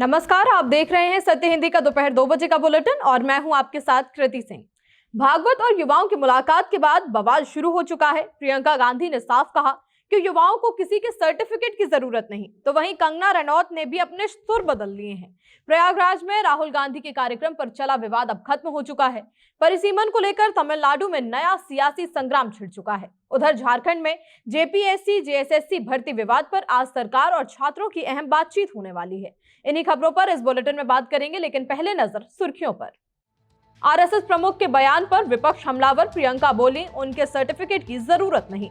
नमस्कार, आप देख रहे हैं सत्य हिंदी का दोपहर 2 बजे का बुलेटिन और मैं हूं आपके साथ कृति सिंह। भागवत और युवाओं की मुलाकात के बाद बवाल शुरू हो चुका है। प्रियंका गांधी ने साफ कहा कि युवाओं को किसी के सर्टिफिकेट की जरूरत नहीं, तो वहीं कंगना रनौत ने भी अपने सुर बदल लिए हैं। प्रयागराज में राहुल गांधी के कार्यक्रम पर चला विवाद अब खत्म हो चुका है। परिसीमन को लेकर तमिलनाडु में नया सियासी संग्राम छिड़ चुका है। उधर झारखंड में जेपीएससी जेएसएससी भर्ती विवाद पर आज सरकार और छात्रों की अहम बातचीत होने वाली है। इन्हीं खबरों पर इस बुलेटिन में बात करेंगे, लेकिन पहले नजर सुर्खियों पर। आरएसएस प्रमुख के बयान पर विपक्ष हमलावर। प्रियंका बोली, उनके सर्टिफिकेट की जरूरत नहीं।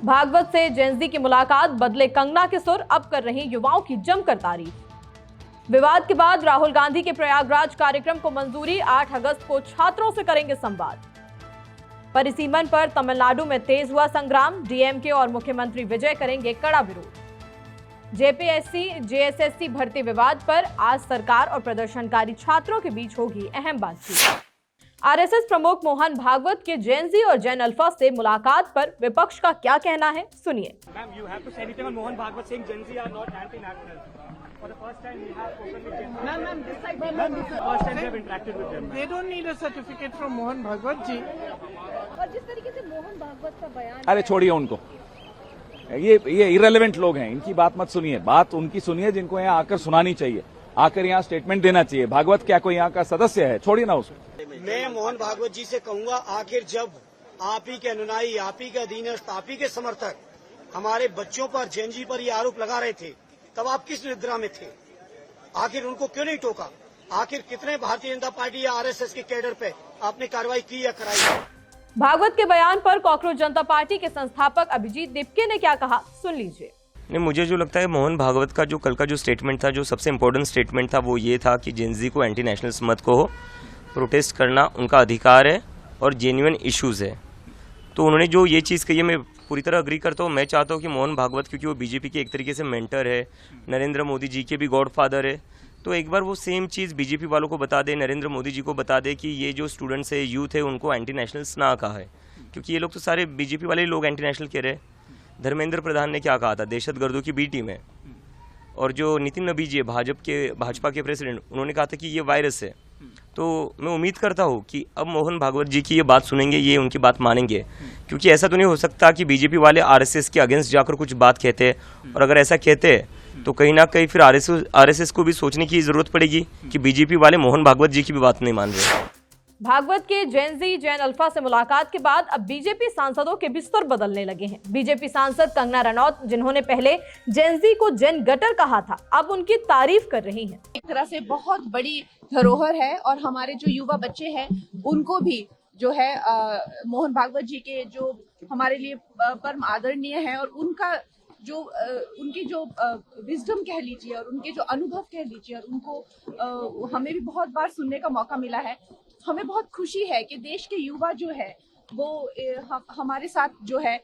भागवत से जेंजी की मुलाकात, बदले कंगना के सुर, अब कर रही युवाओं की जमकर तारीफ। विवाद के बाद राहुल गांधी के प्रयागराज कार्यक्रम को मंजूरी, 8 अगस्त को छात्रों से करेंगे संवाद। परिसीमन पर तमिलनाडु में तेज हुआ संग्राम, डीएमके और मुख्यमंत्री विजय करेंगे कड़ा विरोध। जेपीएससी जेएसएससी भर्ती विवाद पर आज सरकार और प्रदर्शनकारी छात्रों के बीच होगी अहम बातचीत। आरएसएस प्रमुख मोहन भागवत के जेन-ज़ी और जेन अल्फा से मुलाकात पर विपक्ष का क्या कहना है, सुनिए। Ma'am, you have to say anything on Mohan Bhagwat saying Gen Z are not anti-national. For the first time we have spoken with Gen Z. Ma'am, this side. First time we have interacted with them. They don't need a certificate from Mohan Bhagwat ji. और जिस तरीके से मोहन भागवत का बयान, अरे छोड़िए उनको, ये इरेलेवेंट लोग हैं, इनकी बात मत सुनिए। बात उनकी सुनिए जिनको यहाँ आकर सुनानी चाहिए, आकर यहाँ स्टेटमेंट देना चाहिए। भागवत क्या कोई यहाँ का सदस्य है? छोड़िए ना उसको। मैं मोहन भागवत जी से कहूंगा, आखिर जब आप ही के अनुयायी, आप ही के अधीनस्थ, आप ही के समर्थक हमारे बच्चों पर, जेनजी पर ये आरोप लगा रहे थे, तब आप किस निद्रा में थे? आखिर उनको क्यों नहीं टोका? आखिर कितने भारतीय जनता पार्टी या आरएसएस के कैडर पे आपने कार्रवाई की या कराई? भागवत के बयान पर कॉकरोच जनता पार्टी के संस्थापक अभिजीत दिपके ने क्या कहा, सुन लीजिए। नहीं, मुझे जो लगता है मोहन भागवत का जो कल का जो स्टेटमेंट था, जो सबसे इम्पोर्टेंट स्टेटमेंट था, वो ये था कि जेनजी को एंटी नेशनल्स मत कहो, प्रोटेस्ट करना उनका अधिकार है और जेन्युइन इश्यूज़ है। तो उन्होंने जो ये चीज़ कही है, मैं पूरी तरह अग्री करता हूँ। मैं चाहता हूँ कि मोहन भागवत, क्योंकि वो बीजेपी के एक तरीके से मेंटर है, नरेंद्र मोदी जी के भी गॉडफादर है, तो एक बार वो सेम चीज़ बीजेपी वालों को बता दे, नरेंद्र मोदी जी को बता दे कि ये जो स्टूडेंट्स है, यूथ है, उनको एंटी नेशनल्स ना कहा है, क्योंकि ये लोग तो सारे बीजेपी वाले लोग एंटी नेशनल कह रहे हैं। धर्मेंद्र प्रधान ने क्या कहा था, दहशतगर्दों की बी टीम है। और जो नितिन नबी जी भाजपा के प्रेसिडेंट, उन्होंने कहा था कि ये वायरस है। तो मैं उम्मीद करता हूँ कि अब मोहन भागवत जी की ये बात सुनेंगे, ये उनकी बात मानेंगे, क्योंकि ऐसा तो नहीं हो सकता कि बीजेपी वाले आरएसएस के अगेंस्ट जाकर कुछ बात कहते हैं, और अगर ऐसा कहते हैं तो कहीं ना कहीं फिर आरएसएस को भी सोचने की जरूरत पड़ेगी कि बीजेपी वाले मोहन भागवत जी की भी बात नहीं मान रहे। भागवत के जेन-ज़ी जेन अल्फा से मुलाकात के बाद अब बीजेपी सांसदों के भी सुर बदलने लगे हैं। बीजेपी सांसद कंगना रनौत, जिन्होंने पहले जेन-ज़ी को जेन गटर कहा था, अब उनकी तारीफ कर रही हैं। एक तरह से बहुत बड़ी धरोहर है और हमारे जो युवा बच्चे हैं उनको भी जो है मोहन भागवत जी के जो हमारे लिए परम आदरणीय है, और उनका जो उनकी जो विजडम कह लीजिए और उनके जो अनुभव कह लीजिए, और उनको हमें भी बहुत बार सुनने का मौका मिला है। हमें बहुत खुशी है कि देश के युवा जो है वो हमारे साथ जो है,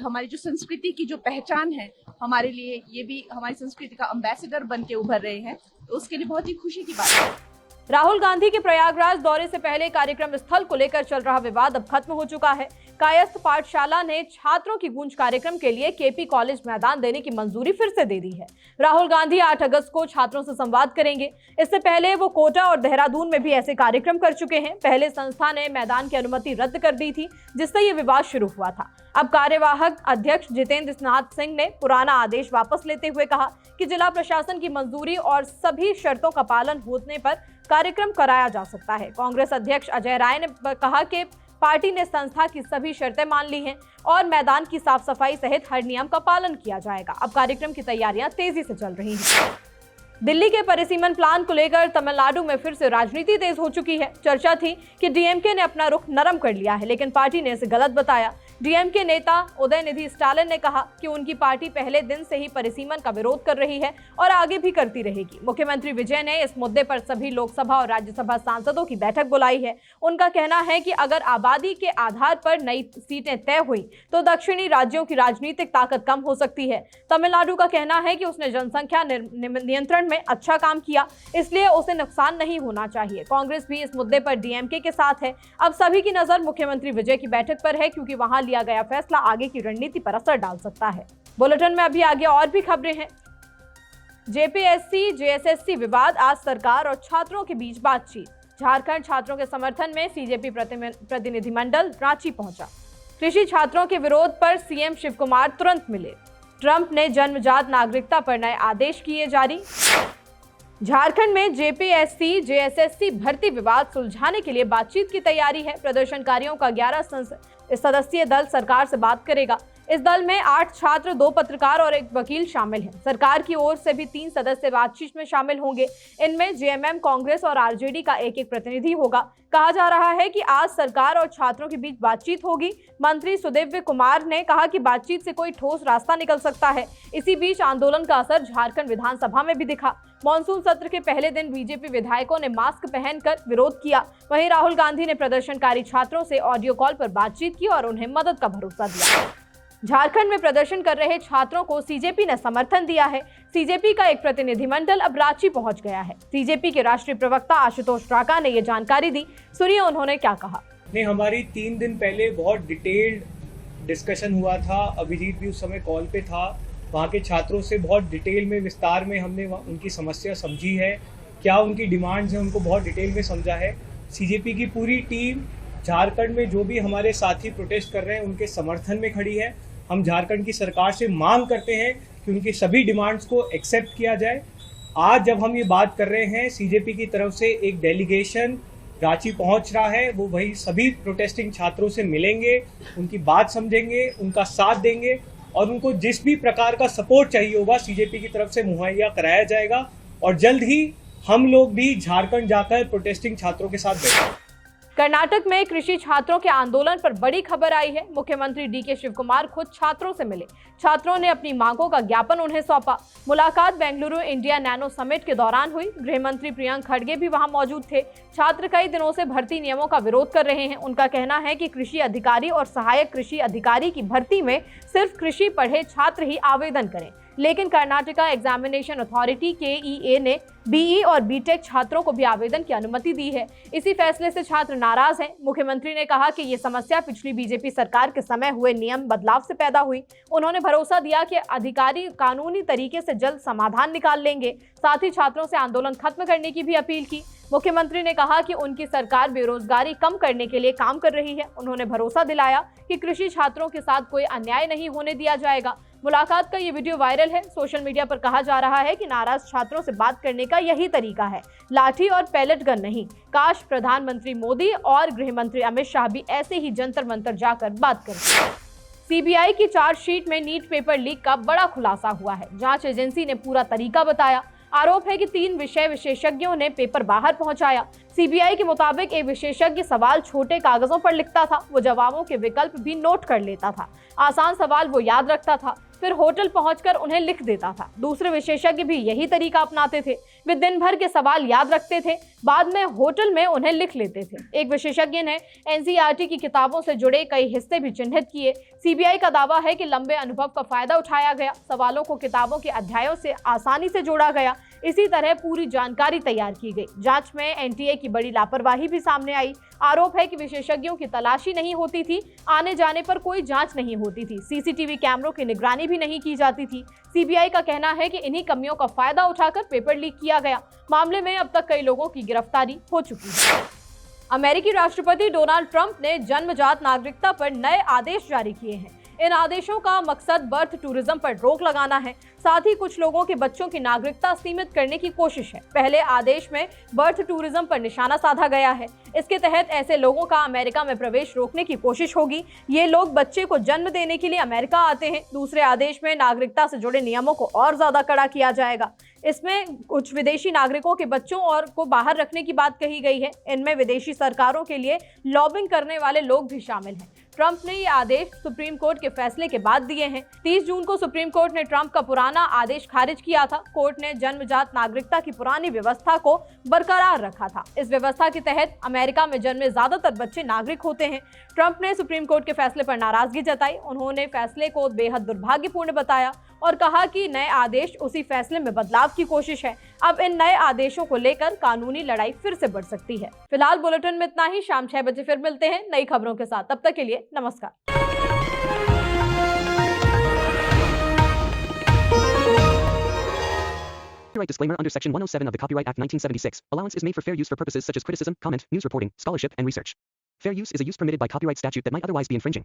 हमारी जो संस्कृति की जो पहचान है, हमारे लिए ये भी हमारी संस्कृति का एम्बेसडर बन के उभर रहे हैं, तो उसके लिए बहुत ही खुशी की बात है। राहुल गांधी के प्रयागराज दौरे से पहले कार्यक्रम स्थल को लेकर चल रहा विवाद अब खत्म हो चुका है। कायस्थ पाठशाला ने छात्रों की गूंज कार्यक्रम के लिए केपी कॉलेज मैदान देने की मंजूरी फिर से दे दी है। राहुल गांधी 8 अगस्त को छात्रों से संवाद करेंगे। इससे पहले वो कोटा और देहरादून में भी ऐसे कार्यक्रम कर चुके हैं। पहले संस्था ने मैदान की अनुमति रद्द कर दी थी, जिससे ये विवाद शुरू हुआ था। अब कार्यवाहक अध्यक्ष जितेंद्र नाथ सिंह ने पुराना आदेश वापस लेते हुए कहा कि जिला प्रशासन की मंजूरी और सभी शर्तों का पालन होने पर कार्यक्रम कराया जा सकता है। कांग्रेस अध्यक्ष अजय राय ने कहा कि पार्टी ने संस्था की सभी शर्तें मान ली हैं और मैदान की साफ सफाई सहित हर नियम का पालन किया जाएगा। अब कार्यक्रम की तैयारियां तेजी से चल रही हैं। दिल्ली के परिसीमन प्लान को लेकर तमिलनाडु में फिर से राजनीति तेज हो चुकी है। चर्चा थी कि डीएमके ने अपना रुख नरम कर लिया है, लेकिन पार्टी ने इसे गलत बताया। डीएमके नेता उदयनिधि स्टालिन ने कहा कि उनकी पार्टी पहले दिन से ही परिसीमन का विरोध कर रही है और आगे भी करती रहेगी। मुख्यमंत्री विजय ने इस मुद्दे पर सभी लोकसभा और राज्यसभा सांसदों की बैठक बुलाई है। उनका कहना है कि अगर आबादी के आधार पर नई सीटें तय हुई तो दक्षिणी राज्यों की राजनीतिक ताकत कम हो सकती है। तमिलनाडु का कहना है कि उसने जनसंख्या नियंत्रण में अच्छा काम किया, इसलिए उसे नुकसान नहीं होना चाहिए। कांग्रेस भी इस मुद्दे पर डीएमके के साथ है। अब सभी की नजर मुख्यमंत्री विजय की बैठक पर है, क्योंकि वहां लिया गया फैसला आगे की रणनीति पर असर डाल सकता है। बुलेटिन में अभी आगे और भी खबरें हैं। जेपीएससी जेएसएससी विवाद, आज सरकार और छात्रों के बीच बातचीत। झारखंड छात्रों के समर्थन में सीजेपी प्रतिनिधिमंडल रांची पहुंचा। कृषि छात्रों के विरोध पर सीएम शिव कुमार तुरंत मिले। ट्रंप ने जन्मजात नागरिकता पर नए आदेश किए जारी। झारखंड में जेपीएससी जेएसएससी भर्ती विवाद सुलझाने के लिए बातचीत की तैयारी है। प्रदर्शनकारियों का 11 सदस्यीय दल सरकार से बात करेगा। इस दल में 8 छात्र, 2 पत्रकार और 1 वकील शामिल हैं। सरकार की ओर से भी 3 सदस्य बातचीत में शामिल होंगे। इनमें जेएमएम, कांग्रेस और आरजेडी का एक प्रतिनिधि होगा। कहा जा रहा है कि आज सरकार और छात्रों के बीच बातचीत होगी। मंत्री सुदेव्य कुमार ने कहा कि बातचीत से कोई ठोस रास्ता निकल सकता है। इसी बीच आंदोलन का असर झारखंड विधानसभा में भी दिखा। मॉनसून सत्र के पहले दिन बीजेपी विधायकों ने मास्क पहनकर विरोध किया। वहीं राहुल गांधी ने प्रदर्शनकारी छात्रों से ऑडियो कॉल पर बातचीत की और उन्हें मदद का भरोसा दिया। झारखंड में प्रदर्शन कर रहे छात्रों को सीजेपी ने समर्थन दिया है। सीजेपी का एक प्रतिनिधिमंडल अब रांची पहुंच गया है। सीजेपी के राष्ट्रीय प्रवक्ता आशुतोष राका ने ये जानकारी दी। सुनिए उन्होंने क्या कहा। नहीं, हमारी 3 दिन पहले बहुत डिटेल्ड डिस्कशन हुआ था। अभिजीत भी उस समय कॉल पे था। वहाँ के छात्रों से बहुत डिटेल में, विस्तार में हमने उनकी समस्या समझी है, क्या उनकी डिमांड्स हैं उनको बहुत डिटेल में समझा है। सीजेपी की पूरी टीम झारखंड में जो भी हमारे साथी प्रोटेस्ट कर रहे हैं उनके समर्थन में खड़ी है। हम झारखंड की सरकार से मांग करते हैं कि उनकी सभी डिमांड्स को एक्सेप्ट किया जाए। आज जब हम ये बात कर रहे हैं, सीजेपी की तरफ से एक डेलीगेशन रांची पहुंच रहा है। वो वही सभी प्रोटेस्टिंग छात्रों से मिलेंगे, उनकी बात समझेंगे, उनका साथ देंगे और उनको जिस भी प्रकार का सपोर्ट चाहिए होगा सीजेपी की तरफ से मुहैया कराया जाएगा। और जल्द ही हम लोग भी झारखंड जाकर प्रोटेस्टिंग छात्रों के साथ बैठेंगे। कर्नाटक में कृषि छात्रों के आंदोलन पर बड़ी खबर आई है। मुख्यमंत्री डीके शिव कुमार खुद छात्रों से मिले। छात्रों ने अपनी मांगों का ज्ञापन उन्हें सौंपा। मुलाकात बेंगलुरु इंडिया नैनो समिट के दौरान हुई। गृह मंत्री प्रियंक खड़गे भी वहां मौजूद थे। छात्र कई दिनों से भर्ती नियमों का विरोध कर रहे हैं। उनका कहना है कि कृषि अधिकारी और सहायक कृषि अधिकारी की भर्ती में सिर्फ कृषि पढ़े छात्र ही आवेदन करें। लेकिन कर्नाटका एग्जामिनेशन अथॉरिटी केईए ने बीई और बीटेक छात्रों को भी आवेदन की अनुमति दी है। इसी फैसले से छात्र नाराज हैं। मुख्यमंत्री ने कहा कि ये समस्या पिछली बीजेपी सरकार के समय हुए नियम बदलाव से पैदा हुई। उन्होंने भरोसा दिया कि अधिकारी कानूनी तरीके से जल्द समाधान निकाल लेंगे। साथ ही छात्रों से आंदोलन खत्म करने की भी अपील की। मुख्यमंत्री ने कहा कि उनकी सरकार बेरोजगारी कम करने के लिए काम कर रही है। उन्होंने भरोसा दिलाया कि कृषि छात्रों के साथ कोई अन्याय नहीं होने दिया जाएगा। मुलाकात का ये वीडियो वायरल है। सोशल मीडिया पर कहा जा रहा है कि नाराज छात्रों से बात करने का यही तरीका है, लाठी और पैलेट गन नहीं। काश प्रधानमंत्री मोदी और गृह मंत्री अमित शाह भी ऐसे ही जंतर मंतर जाकर बात करते। सीबीआई की चार्जशीट में नीट पेपर लीक का बड़ा खुलासा हुआ है। जांच एजेंसी ने पूरा तरीका बताया। आरोप है कि 3 विषय विशेषज्ञों ने पेपर बाहर पहुंचाया। सीबीआई के मुताबिक एक विशेषज्ञ सवाल छोटे कागजों पर लिखता था। वो जवाबों के विकल्प भी नोट कर लेता था। आसान सवाल वो याद रखता था, फिर होटल पहुंचकर उन्हें लिख देता था। दूसरे विशेषज्ञ भी यही तरीका अपनाते थे। वे दिन भर के सवाल याद रखते थे, बाद में होटल में उन्हें लिख लेते थे। एक विशेषज्ञ ने एनसीईआरटी की किताबों से जुड़े कई हिस्से भी चिन्हित किए। सीबीआई का दावा है कि लंबे अनुभव का फायदा उठाया गया। सवालों को किताबों के अध्यायों से आसानी से जोड़ा गया। इसी तरह पूरी जानकारी तैयार की गई। जांच में एनटीए की बड़ी लापरवाही भी सामने आई। आरोप है कि विशेषज्ञों की तलाशी नहीं होती थी, आने जाने पर कोई जांच नहीं होती थी, सीसीटीवी कैमरों की निगरानी भी नहीं की जाती थी। सीबीआई का कहना है कि इन्हीं कमियों का फायदा उठाकर पेपर लीक किया गया। मामले में अब तक कई लोगों की गिरफ्तारी हो चुकी है। अमेरिकी राष्ट्रपति डोनाल्ड ट्रंप ने जन्मजात नागरिकता पर नए आदेश जारी किए हैं। इन आदेशों का मकसद बर्थ टूरिज्म पर रोक लगाना है। साथ ही कुछ लोगों के बच्चों की नागरिकता सीमित करने की कोशिश है। पहले आदेश में बर्थ टूरिज्म पर निशाना साधा गया है। इसके तहत ऐसे लोगों का अमेरिका में प्रवेश रोकने की कोशिश होगी। ये लोग बच्चे को जन्म देने के लिए अमेरिका आते हैं। दूसरे आदेश में नागरिकता से जुड़े नियमों को और ज्यादा कड़ा किया जाएगा। इसमें कुछ विदेशी नागरिकों के बच्चों और को बाहर रखने की बात कही गई है। इनमें विदेशी सरकारों के लिए लॉबिंग करने वाले लोग भी शामिल हैं। ट्रंप ने ये आदेश सुप्रीम कोर्ट के फैसले के बाद दिए हैं। 30 जून को सुप्रीम कोर्ट ने ट्रंप का पुराना आदेश खारिज किया था। कोर्ट ने जन्मजात नागरिकता की पुरानी व्यवस्था को बरकरार रखा था। इस व्यवस्था के तहत अमेरिका में जन्मे ज्यादातर बच्चे नागरिक होते हैं। ट्रंप ने सुप्रीम कोर्ट के फैसले पर नाराजगी जताई। उन्होंने फैसले को बेहद दुर्भाग्यपूर्ण बताया और कहा कि नए आदेश उसी फैसले में बदलाव की कोशिश है। अब इन नए आदेशों को लेकर कानूनी लड़ाई फिर से बढ़ सकती है। फिलहाल बुलेटिन में इतना ही। शाम 6 बजे फिर मिलते हैं नई खबरों के साथ। तब तक के लिए नमस्कार। Copyright disclaimer under Section 107 of the Copyright Act 1976. Allowance is made for fair use for purposes such as criticism, comment, news reporting, scholarship, and research. Fair use is a use permitted by copyright statute that might otherwise be infringing.